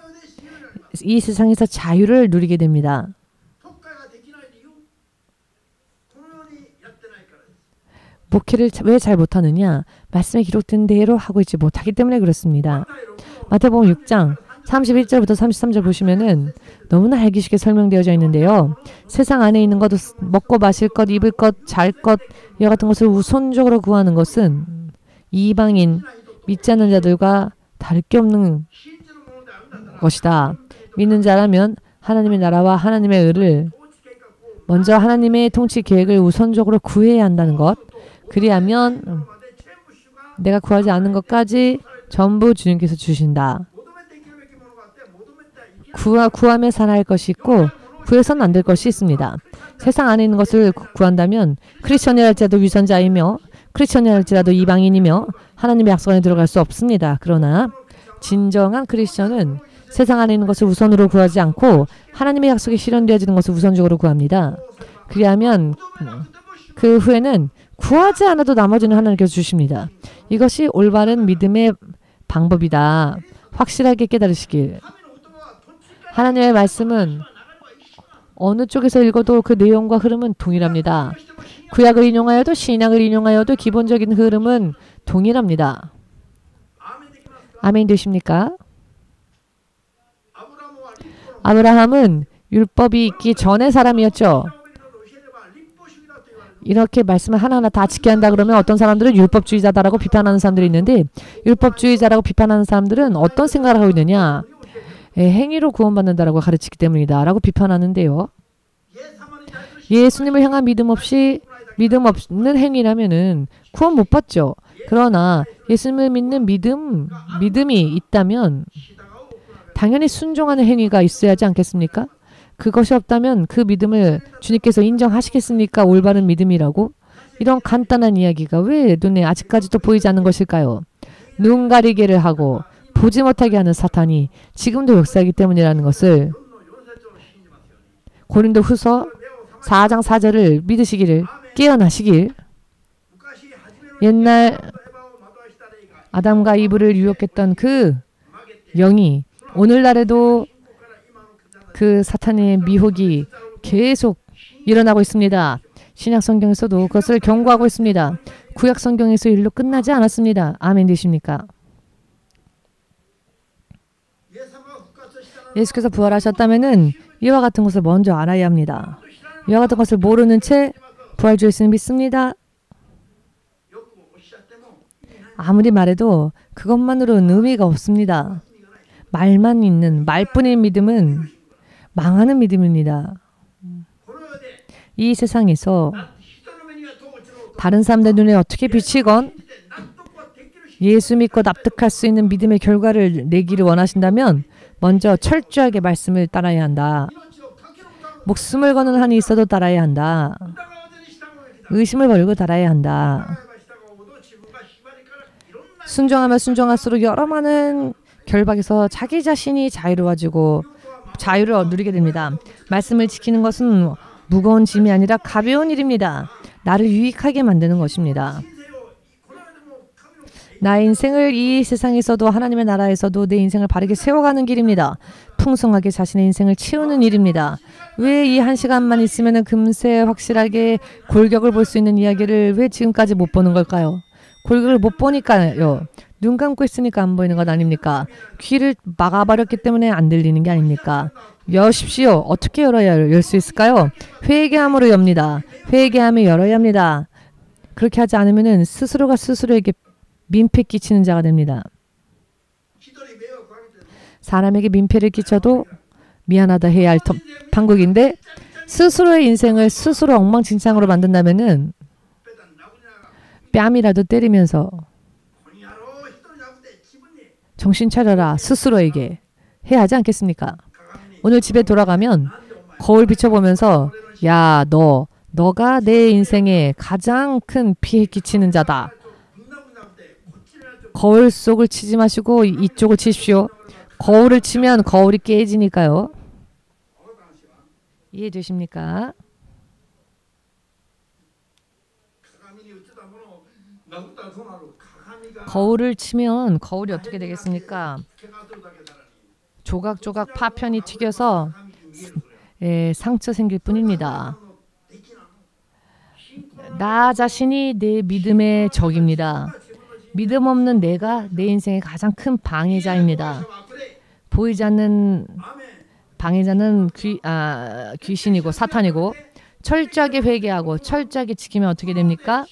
이 세상에서 자유를 누리게 됩니다. 목회를 왜 잘 못하느냐? 말씀에 기록된 대로 하고 있지 못하기 때문에 그렇습니다. 마태복음 6장 31절부터 33절 보시면은 너무나 알기 쉽게 설명되어져 있는데요. 세상 안에 있는 것도 먹고 마실 것, 입을 것, 잘 것, 이와 같은 것을 우선적으로 구하는 것은 이방인, 믿지 않는 자들과 다를 게 없는 것이다. 믿는 자라면 하나님의 나라와 하나님의 의를 먼저 하나님의 통치 계획을 우선적으로 구해야 한다는 것. 그리하면 내가 구하지 않는 것까지 전부 주님께서 주신다. 구하며 살아야 할 것이 있고 구해서는 안 될 것이 있습니다. 세상 안에 있는 것을 구한다면 크리스천이랄지라도 위선자이며 크리스천이랄지라도 이방인이며 하나님의 약속 안에 들어갈 수 없습니다. 그러나 진정한 크리스천은 세상 안에 있는 것을 우선으로 구하지 않고 하나님의 약속이 실현되어지는 것을 우선적으로 구합니다. 그리하면 그 후에는 구하지 않아도 나머지는 하나님께서 주십니다. 이것이 올바른 믿음의 방법이다. 확실하게 깨달으시길. 하나님의 말씀은 어느 쪽에서 읽어도 그 내용과 흐름은 동일합니다. 구약을 인용하여도 신약을 인용하여도 기본적인 흐름은 동일합니다. 아멘 되십니까? 아브라함은 율법이 있기 전의 사람이었죠. 이렇게 말씀을 하나하나 다 지켜야 한다 그러면 어떤 사람들은 율법주의자다라고 비판하는 사람들이 있는데 율법주의자라고 비판하는 사람들은 어떤 생각을 하고 있느냐? 행위로 구원받는다라고 가르치기 때문이다 라고 비판하는데요. 예수님을 향한 믿음 없는 행위라면은 구원 못 받죠. 그러나 예수님을 믿는 믿음이 있다면 당연히 순종하는 행위가 있어야 하지 않겠습니까? 그것이 없다면 그 믿음을 주님께서 인정하시겠습니까? 올바른 믿음이라고? 이런 간단한 이야기가 왜 눈에 아직까지도 보이지 않는 것일까요? 눈 가리개를 하고 보지 못하게 하는 사탄이 지금도 역사하기 때문이라는 것을 고린도후서 4장 4절을 믿으시기를 깨어나시길. 옛날 아담과 이브를 유혹했던 그 영이 오늘날에도 그 사탄의 미혹이 계속 일어나고 있습니다. 신약 성경에서도 그것을 경고하고 있습니다. 구약 성경에서 일로 끝나지 않았습니다. 아멘 되십니까? 예수께서 부활하셨다면은 이와 같은 것을 먼저 알아야 합니다. 이와 같은 것을 모르는 채 부활 주 예수님 믿습니다. 아무리 말해도 그것만으로는 의미가 없습니다. 말만 있는 말뿐인 믿음은 망하는 믿음입니다. 이 세상에서 다른 사람들 눈에 어떻게 비치건 예수 믿고 납득할 수 있는 믿음의 결과를 내기를 원하신다면 먼저 철저하게 말씀을 따라야 한다. 목숨을 거는 한이 있어도 따라야 한다. 의심을 버리고 따라야 한다. 순종하면 순종할수록 여러 많은 결박에서 자기 자신이 자유로워지고 자유를 누리게 됩니다. 말씀을 지키는 것은 무거운 짐이 아니라 가벼운 일입니다. 나를 유익하게 만드는 것입니다. 나의 인생을 이 세상에서도 하나님의 나라에서도 내 인생을 바르게 세워가는 길입니다. 풍성하게 자신의 인생을 채우는 일입니다. 왜 이 1시간만 있으면 금세 확실하게 골격을 볼 수 있는 이야기를 왜 지금까지 못 보는 걸까요? 골격을 못 보니까요. 눈 감고 있으니까 안 보이는 것 아닙니까? 귀를 막아버렸기 때문에 안 들리는 게 아닙니까? 여십시오. 어떻게 열어야 열 수 있을까요? 회개함으로 엽니다. 회개함에 열어야 합니다. 그렇게 하지 않으면 스스로가 스스로에게 민폐 끼치는 자가 됩니다. 사람에게 민폐를 끼쳐도 미안하다 해야 할 판국인데 스스로의 인생을 스스로 엉망진창으로 만든다면은 뺨이라도 때리면서 정신 차려라 스스로에게 해야 하지 않겠습니까? 오늘 집에 돌아가면 거울 비춰보면서 야, 너가 내 인생에 가장 큰 피해 끼치는 자다. 거울 속을 치지 마시고 이쪽을 치십시오. 거울을 치면 거울이 깨지니까요. 이해되십니까? 거울을 치면 거울이 어떻게 되겠습니까? 조각조각 파편이 튀겨서 상처 생길 뿐입니다. 나 자신이 내 믿음의 적입니다. 믿음 없는 내가 내 인생의 가장 큰 방해자입니다. 보이지 않는 방해자는 귀신이고 사탄이고 철저하게 회개하고 철저하게 지키면 어떻게 됩니까?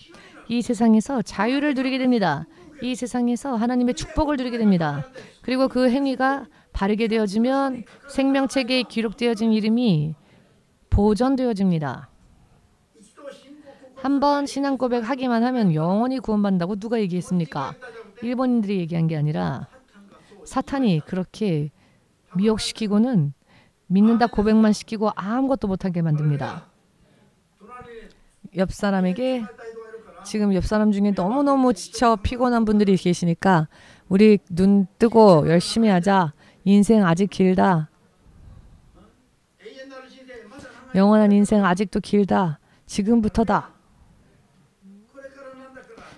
이 세상에서 자유를 누리게 됩니다. 이 세상에서 하나님의 축복을 누리게 됩니다. 그리고 그 행위가 바르게 되어지면 생명책에 기록되어진 이름이 보존되어집니다. 한번 신앙 고백하기만 하면 영원히 구원받는다고 누가 얘기했습니까? 일본인들이 얘기한 게 아니라 사탄이 그렇게 미혹시키고는 믿는다 고백만 시키고 아무것도 못하게 만듭니다. 옆 사람에게 지금 옆 사람 중에 너무너무 지쳐 피곤한 분들이 계시니까 우리 눈 뜨고 열심히 하자. 인생 아직 길다. 영원한 인생 아직도 길다. 지금부터다.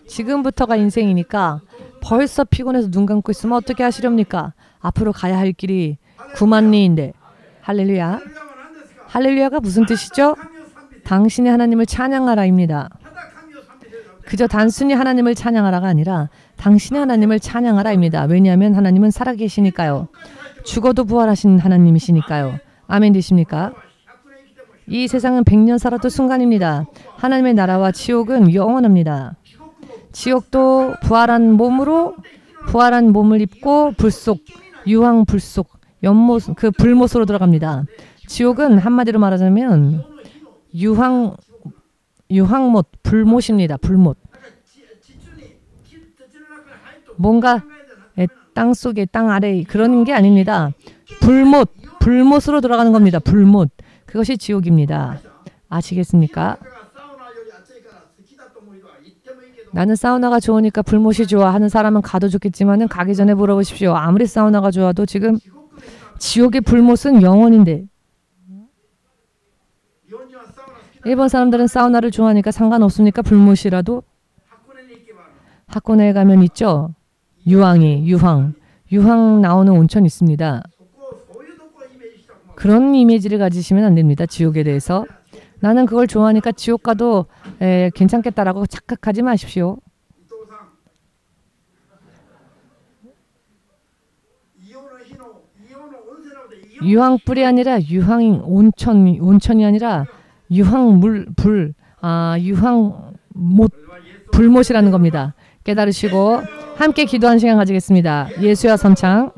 지금부터가 인생이니까 벌써 피곤해서 눈 감고 있으면 어떻게 하시렵니까? 앞으로 가야 할 길이 9만 리인데. 할렐루야. 할렐루야가 무슨 뜻이죠? 당신의 하나님을 찬양하라입니다. 그저 단순히 하나님을 찬양하라가 아니라 당신의 하나님을 찬양하라입니다. 왜냐하면 하나님은 살아계시니까요. 죽어도 부활하신 하나님이시니까요. 아멘 되십니까? 이 세상은 100년 살아도 순간입니다. 하나님의 나라와 지옥은 영원합니다. 지옥도 부활한 몸을 입고 불속, 유황 불속, 연못, 그 불못으로 들어갑니다. 지옥은 한마디로 말하자면 유황못, 불못입니다. 불못. 뭔가 땅 속에, 땅 아래 그런 게 아닙니다. 불못으로 들어가는 겁니다. 불못. 그것이 지옥입니다. 아시겠습니까? 나는 사우나가 좋으니까 불못이 좋아 하는 사람은 가도 좋겠지만 가기 전에 물어보십시오. 아무리 사우나가 좋아도 지금 지옥의 불못은 영원인데. 일본 사람들은 사우나를 좋아하니까 상관없습니까? 불못이라도. 하코네에 가면 있죠. 유황 나오는 온천 있습니다. 그런 이미지를 가지시면 안 됩니다. 지옥에 대해서. 나는 그걸 좋아하니까 지옥 가도 괜찮겠다라고 착각하지 마십시오. 유황불이 아니라 온천이 아니라 불못이라는 겁니다. 깨달으시고 함께 기도하는 시간 가지겠습니다. 예수야 선창.